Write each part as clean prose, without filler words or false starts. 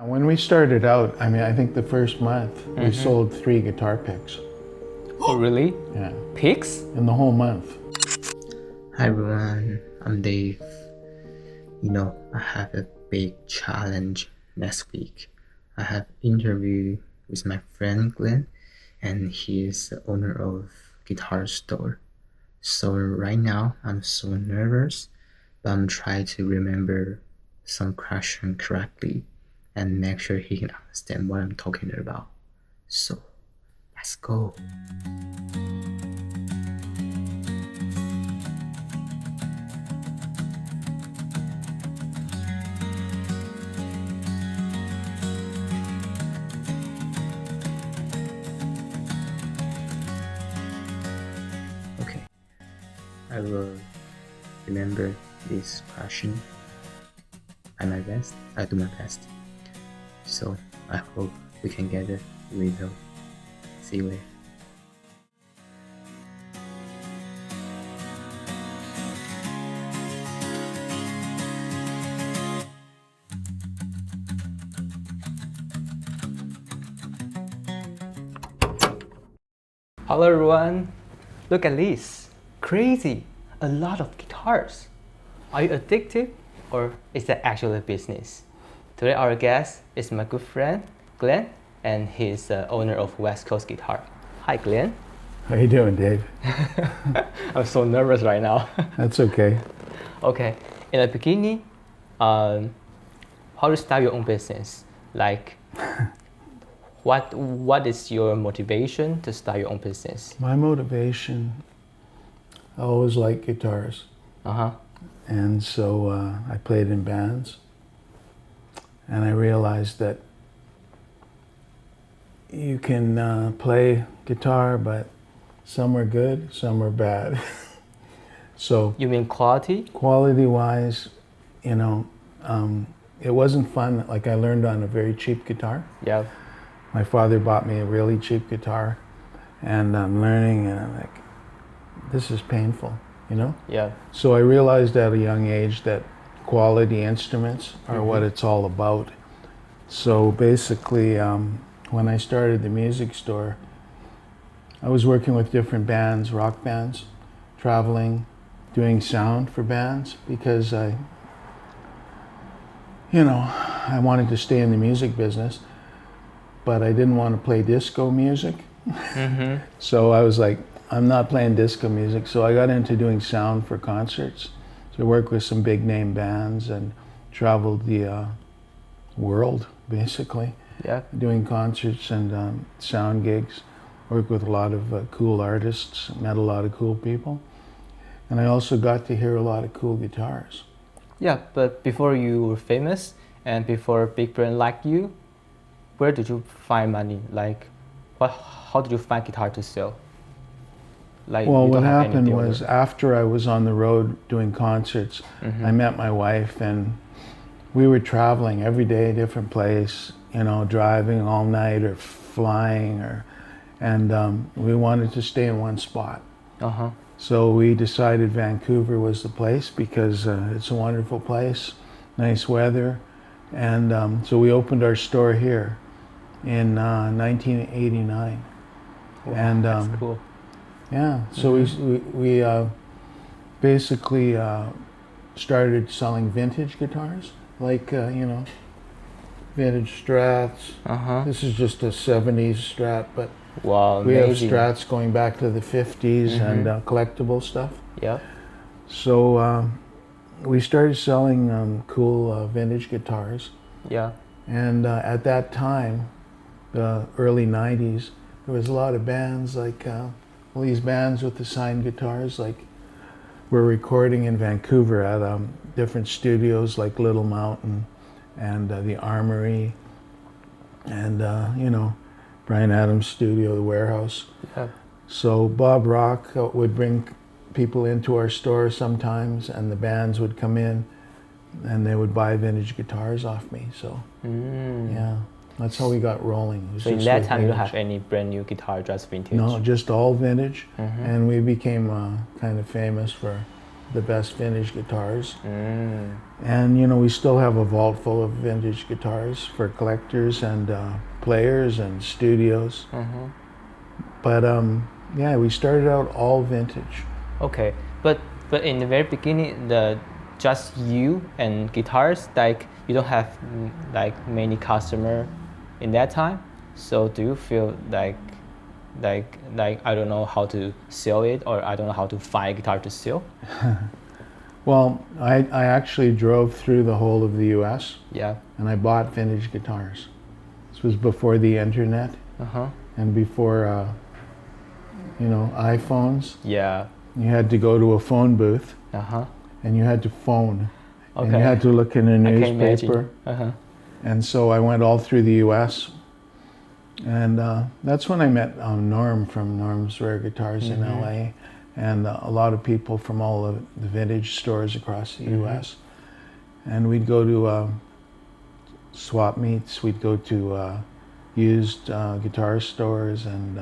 When we started out, I think the first month we sold 3 guitar picks. Oh, really? Yeah. Picks? In the whole month. Hi everyone, I'm Dave. I have a big challenge next week. I have interview with my friend Glen, and he is the owner of guitar store. So right now I'm so nervous, but I'm trying to remember some question correctly and make sure he can understand what I'm talking about. So let's go. Okay, I will remember this question. I do my best. So I hope we can get a result. See you later. Hello everyone. Look at this. Crazy. A lot of guitars. Are you addicted or is that actually a business? Today our guest is my good friend Glen, and he's the owner of West Coast Guitar. Hi Glen. How you doing, Dave? I'm so nervous right now. That's okay. Okay, in the beginning, how to start your own business? Like, what is your motivation to start your own business? My motivation, I always liked guitars. And so I played in bands. And I realized that you can play guitar, but some are good, some are bad. So You mean quality? quality-wise, it wasn't fun. Like, I learned on a very cheap guitar. Yeah. My father bought me a really cheap guitar, and I'm learning, and I'm like, this is painful, Yeah. So I realized at a young age that quality instruments are what it's all about. So basically, when I started the music store, I was working with different bands, rock bands, traveling, doing sound for bands, because I wanted to stay in the music business, but I didn't want to play disco music. So I was like, I'm not playing disco music. So I got into doing sound for concerts. So I worked with some big name bands and traveled the world, basically, Yeah. doing concerts and sound gigs. Worked with a lot of cool artists, met a lot of cool people. And I also got to hear a lot of cool guitars. Yeah, but before you were famous and before big brand like you, where did you find money? Like, how did you find guitar to sell? Like, Well, you what don't have any happened deal was with- after I was on the road doing concerts, I met my wife, and we were traveling every day, different place, driving all night or flying, and we wanted to stay in one spot. So we decided Vancouver was the place because it's a wonderful place, nice weather, and so we opened our store here in 1989. Wow, and that's cool. yeah, so we basically started selling vintage guitars, like vintage Strats. This is just a 70s Strat, but Wow, we have amazing. Strats going back to the 50s and collectible stuff. Yeah. So we started selling cool vintage guitars, Yeah. and at that time, the early 90s, there was a lot of bands like all these bands with the signed guitars, like we're recording in Vancouver at different studios like Little Mountain and the Armory and Brian Adams' studio, the Warehouse. Yeah. So Bob Rock would bring people into our store sometimes, and the bands would come in and they would buy vintage guitars off me. So yeah, that's how we got rolling. It was So in just that with time, you don't vintage. have any brand new guitar, just vintage. No, just all vintage. And we became kind of famous for the best vintage guitars. Mm. And, you know, we still have a vault full of vintage guitars for collectors and players and studios. Mm-hmm. But yeah, we started out all vintage. Okay, but in the very beginning, just you and guitars, like you don't have like many customer in that time. So do you feel like I don't know how to sell it, or I don't know how to find a guitar to sell? Well, I actually drove through the whole of the U.S. Yeah. and I bought vintage guitars. This was before the internet Uh-huh. and before, you know, iPhones. Yeah. You had to go to a phone booth Uh-huh. and you had to phone. And Okay. you had to look in a I can newspaper. imagine. Uh-huh. And so I went all through the U.S. And that's when I met Norm from Norm's Rare Guitars in L.A. and a lot of people from all of the vintage stores across the U.S. And we'd go to swap meets, we'd go to used guitar stores and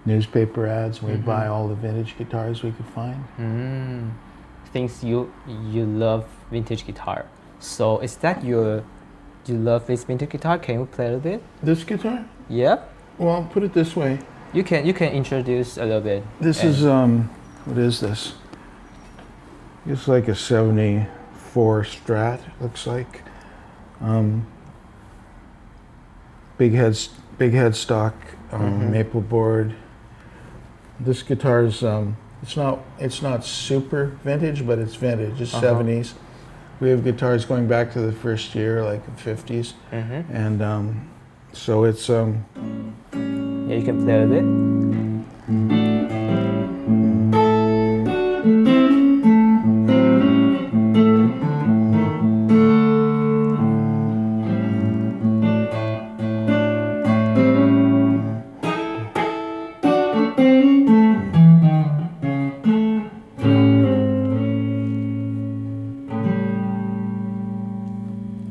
newspaper ads. We'd buy all the vintage guitars we could find. Mm. Thinks you love vintage guitar. So is that you love this vintage guitar? Can you play a little bit? This guitar? Yeah. Well, put it this way. You can introduce a little bit. This is what is this? It's like a 74 Strat. Looks like big headstock, maple board. This guitar's it's not super vintage, but it's vintage. It's 70s. We have guitars going back to the first year, like the 50s, and so it's Yeah, you can play a bit.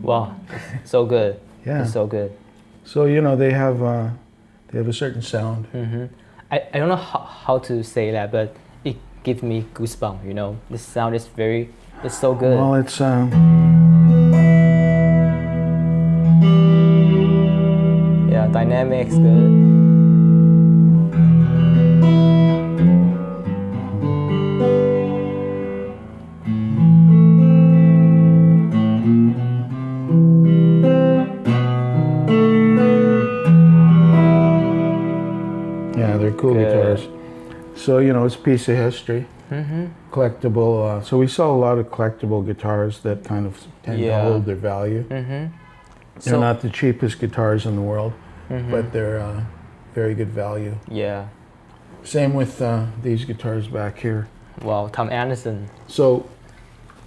Wow, it's so good. Yeah. It's so good. So you know they have a certain sound. I don't know how to say that, but it gives me goosebumps. You know, the sound is it's so good. Well, it's Yeah, dynamics good. yeah, they're cool Good. guitars. So you know it's a piece of history. Collectible. So we sell a lot of collectible guitars that kind of tend to Yeah. hold their value. They're not the cheapest guitars in the world, but they're very good value. Yeah. Same with these guitars back here. Wow, Tom Anderson. So,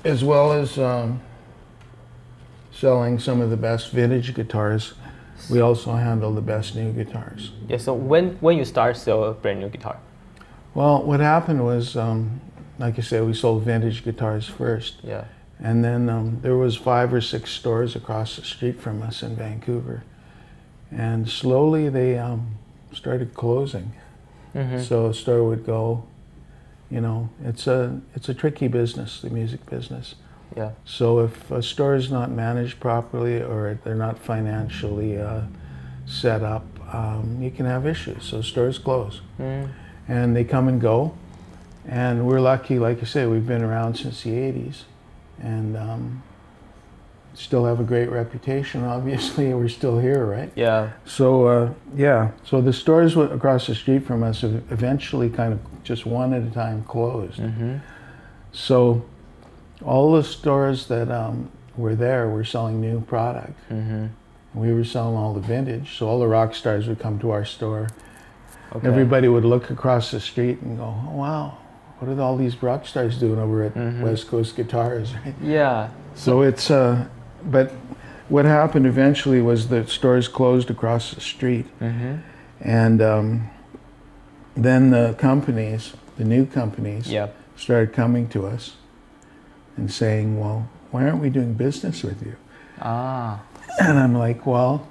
as well as selling some of the best vintage guitars, we also handle the best new guitars. Yeah. So when you start sell a brand new guitar? Well, what happened was, like I said, we sold vintage guitars first. Yeah. And then there was 5 or 6 stores across the street from us in Vancouver. And slowly they started closing. So a store would go, you know, it's a tricky business, the music business. Yeah. So if a store is not managed properly or they're not financially set up, you can have issues. So stores close. And they come and go. And we're lucky, like I say, we've been around since the 80s and still have a great reputation, obviously. We're still here, right? Yeah. So, yeah. So the stores across the street from us have eventually kind of just one at a time closed. So all the stores that were there were selling new product. We were selling all the vintage. So all the rock stars would come to our store. Okay. Everybody would look across the street and go, oh, wow, what are all these rock stars doing over at West Coast Guitars, right? Yeah. So it's, but what happened eventually was the stores closed across the street. And then the companies, the new companies, Yeah. started coming to us and saying, well, why aren't we doing business with you? Ah. And I'm like, well,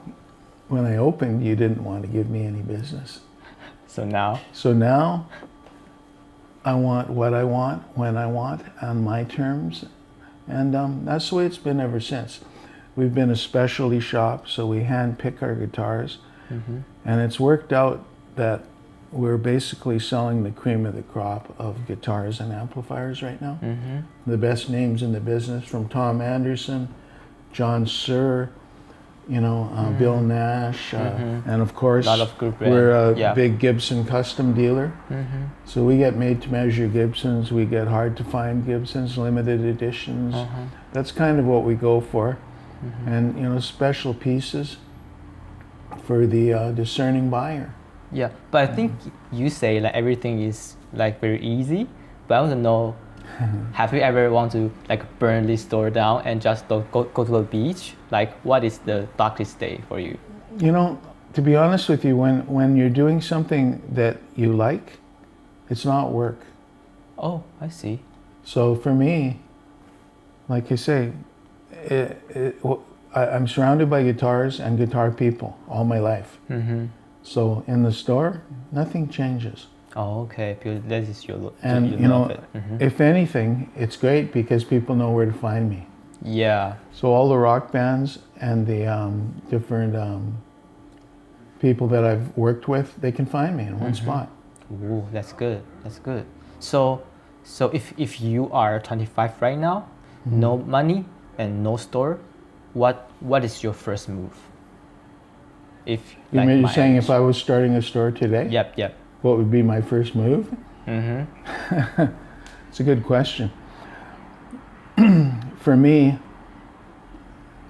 when I opened, you didn't want to give me any business. So now. So now I want what I want, when I want, on my terms. And that's the way it's been ever since. We've been a specialty shop, so we hand pick our guitars. And it's worked out that we're basically selling the cream of the crop of guitars and amplifiers right now. The best names in the business, from Tom Anderson, John Suhr, Bill Nash, and of course, Lot of good we're a yeah. big Gibson custom dealer. So we get made-to-measure Gibsons, we get hard-to-find Gibsons, limited editions. That's kind of what we go for. And special pieces for the discerning buyer. Yeah, but I think you say like everything is like very easy. But I want to know, have you ever want to like burn this store down and just go to the beach? Like, what is the darkest day for you? To be honest with you, when you're doing something that you like, it's not work. Oh, I see. So for me, like I say, I'm surrounded by guitars and guitar people all my life. So in the store, nothing changes. Oh, okay. Because that is your And you love it. if anything, it's great because people know where to find me. Yeah. So all the rock bands and the different people that I've worked with, they can find me in one spot. Ooh, that's good. That's good. So if you are 25 right now, no money and no store, what is your first move? If You're like saying age. if I was starting a store today, Yep. what would be my first move? It's a good question. For me,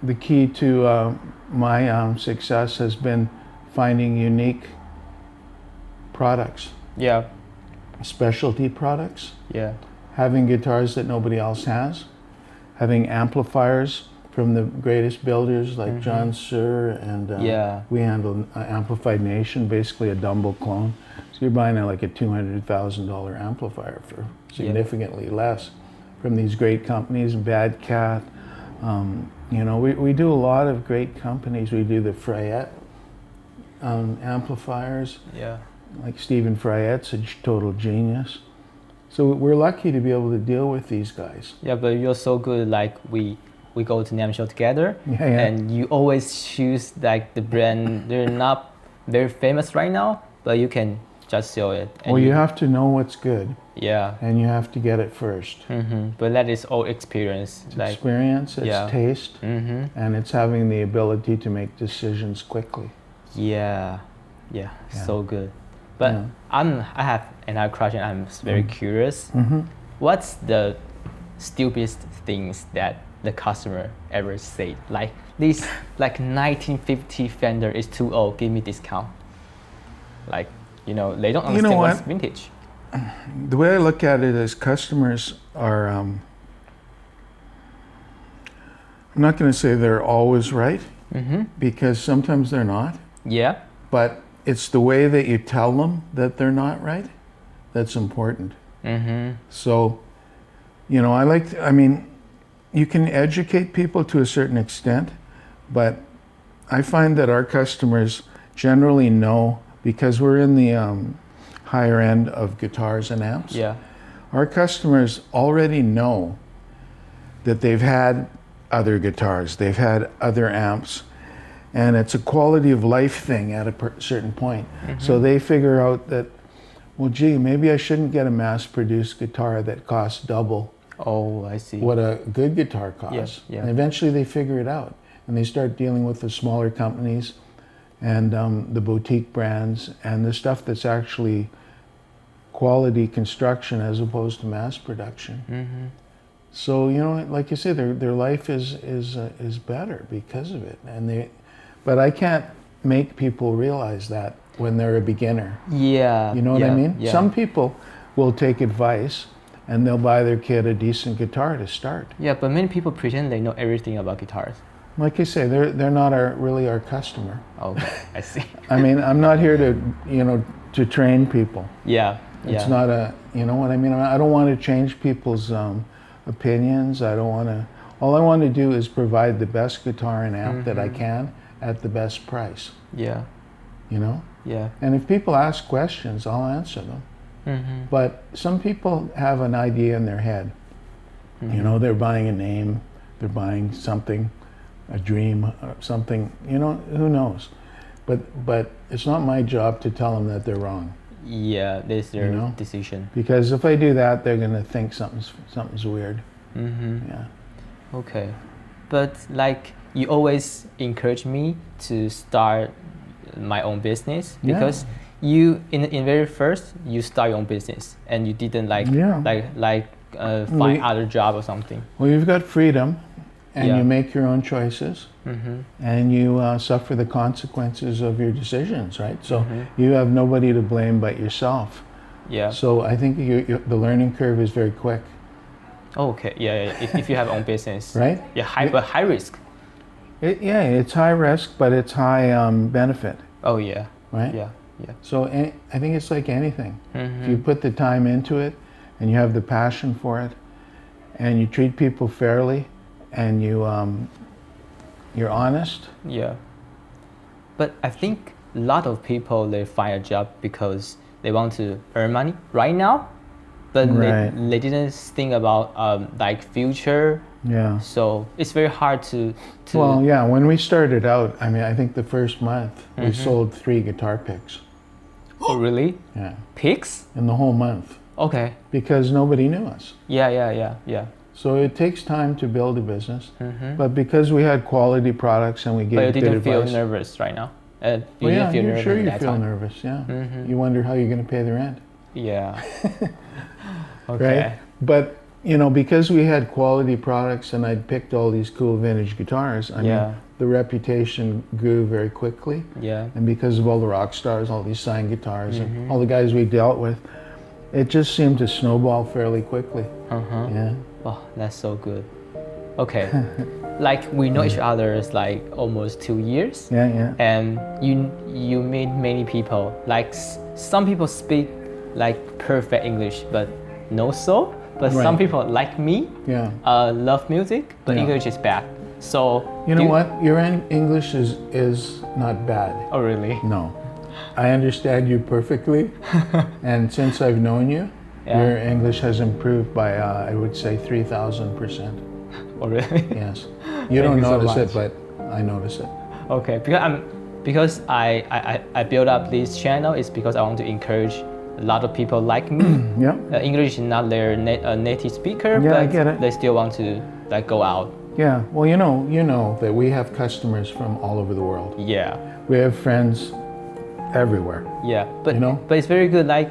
the key to my success has been finding unique products, Yeah. specialty products, Yeah. having guitars that nobody else has, having amplifiers from the greatest builders like John Suhr, and Yeah. we handle Amplified Nation, basically a Dumble clone. So you're buying like a $200,000 amplifier for significantly less from these great companies, Bad Cat. We do a lot of great companies. We do the Freyette amplifiers. Yeah. Like Stephen Freyette's a total genius. So we're lucky to be able to deal with these guys. Yeah, but you're so good. Like we go to NAMM show together, Yeah. and you always choose like the brand. They're not very famous right now, but you can just show it. And Well, you have to know what's good, Yeah. and you have to get it first. But that is all experience. It's Like. experience, it's Yeah. taste, and it's having the ability to make decisions quickly. Yeah. So good. But I have another question. I'm very curious. What's the stupidest things that the customer ever said? Like this, like 1950 Fender is too old. Give me discount. Like they don't understand what's what? vintage. The way I look at it is customers are, I'm not going to say they're always right, because sometimes they're not, Yeah. but it's the way that you tell them that they're not right that's important. So, you can educate people to a certain extent, but I find that our customers generally know, because we're in the higher end of guitars and amps. Yeah. Our customers already know that they've had other guitars, they've had other amps, and it's a quality of life thing at a certain point. So they figure out that, well, gee, maybe I shouldn't get a mass-produced guitar that costs double Oh, I see. what a good guitar costs. Yeah. And eventually they figure it out, and they start dealing with the smaller companies and the boutique brands and the stuff that's actually quality construction as opposed to mass production. So like you say, their life is better because of it, but I can't make people realize that when they're a beginner. Yeah. You know what I mean? Yeah. Some people will take advice and they'll buy their kid a decent guitar to start. Yeah, but many people pretend they know everything about guitars. Like I say, they're not really our customer. Okay, I see. I'm not here to train people. Yeah. It's not you know what I mean? I don't want to change people's opinions. All I want to do is provide the best guitar and amp that I can at the best price. Yeah. Yeah. Yeah. And if people ask questions, I'll answer them. But some people have an idea in their head. You know, they're buying a name, they're buying something, a dream, or something. You know, who knows? But it's not my job to tell them that they're wrong. Yeah, that's their You know? decision. Because if I do that, they're gonna think something's weird. Yeah. Okay, but like you always encourage me to start my own business Yeah. because you in very first you start your own business and you didn't find other job or something. Well, you've got freedom, and Yeah. you make your own choices, and you suffer the consequences of your decisions, right? So you have nobody to blame but yourself. Yeah. So I think the learning curve is very quick, Okay. Yeah. If you have own business. right? Yeah. But high risk. It's high risk, but it's high benefit, Oh yeah. right? Yeah. Yeah. So I think it's like anything. If you put the time into it, and you have the passion for it, and you treat people fairly, and you're honest. Yeah. But I think a lot of people they find a job because they want to earn money right now, but Right. they didn't think about like future. Yeah. So it's very hard to Well, yeah. When we started out, I mean, I think the first month we sold 3 guitar picks. Oh really? Yeah. Picks? In the whole month, Okay. because nobody knew us. Yeah. So it takes time to build a business, but because we had quality products and we But gave you good didn't feel advice. nervous right now. You Well, didn't yeah, feel you're nervous sure at you that feel time. nervous. Yeah. You wonder how you're going to pay the rent, Yeah. Okay. right? But you know, because we had quality products and I'd picked all these cool vintage guitars, I Yeah. mean, the reputation grew very quickly. Yeah. And because of all the rock stars, all these signed guitars, and all the guys we dealt with, it just seemed to snowball fairly quickly. Yeah. Oh, that's so good. Okay. Like we know each other is like almost 2 years. Yeah. And you meet many people. Like some people speak like perfect English, but no so. But Right. some people like me Yeah. love music, but Yeah. English is bad. So You know what? Your English is not bad. Oh really? No. I understand you perfectly. And since I've known you, Yeah. your English has improved by, I would say, 3,000%. Oh really? Yes. You don't you so notice much. it, but I notice it. Okay, because I built up this channel is because I want to encourage a lot of people like me. Yeah. English is not their native speaker, Yeah, I but get it. they still want to like go out. Yeah. Well, you know that we have customers from all over the world. Yeah, We have friends everywhere. yeah. But You know? but it's very good. Like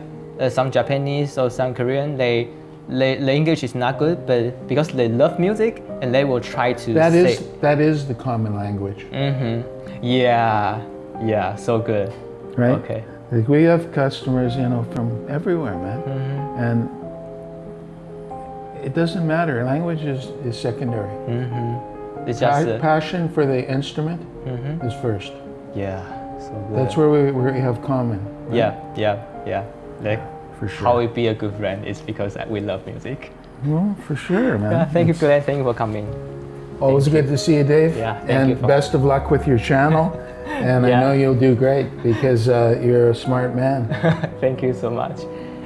some Japanese or some Korean, they English is not good, but because they love music and they will try to That is the common language, Yeah, so good. right? Okay. Like we have customers, you know, from everywhere, man. And it doesn't matter. Language is secondary. It's just Passion for the instrument is first. yeah, so good. That's where we have common. Right? Yeah. Like For sure. how we be a good friend is because we love music. Well, for sure, man. Yeah, thank you, Glen. Thank you for coming. Always good to see you, Dave. Yeah, thank and you for- best of luck with your channel. And I Yeah. know you'll do great because you're a smart man. Thank you so much.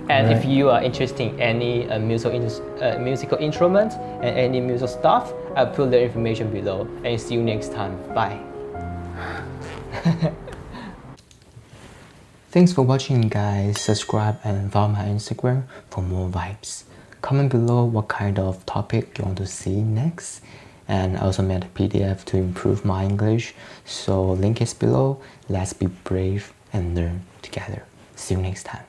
And if you are interested in any musical instrument and any musical stuff, I'll put the information below. And see you next time. Bye. Thanks for watching, guys. Subscribe and follow my Instagram for more vibes. Comment below what kind of topic you want to see next. And I also made a PDF to improve my English. So link is below. Let's be brave and learn together. See you next time.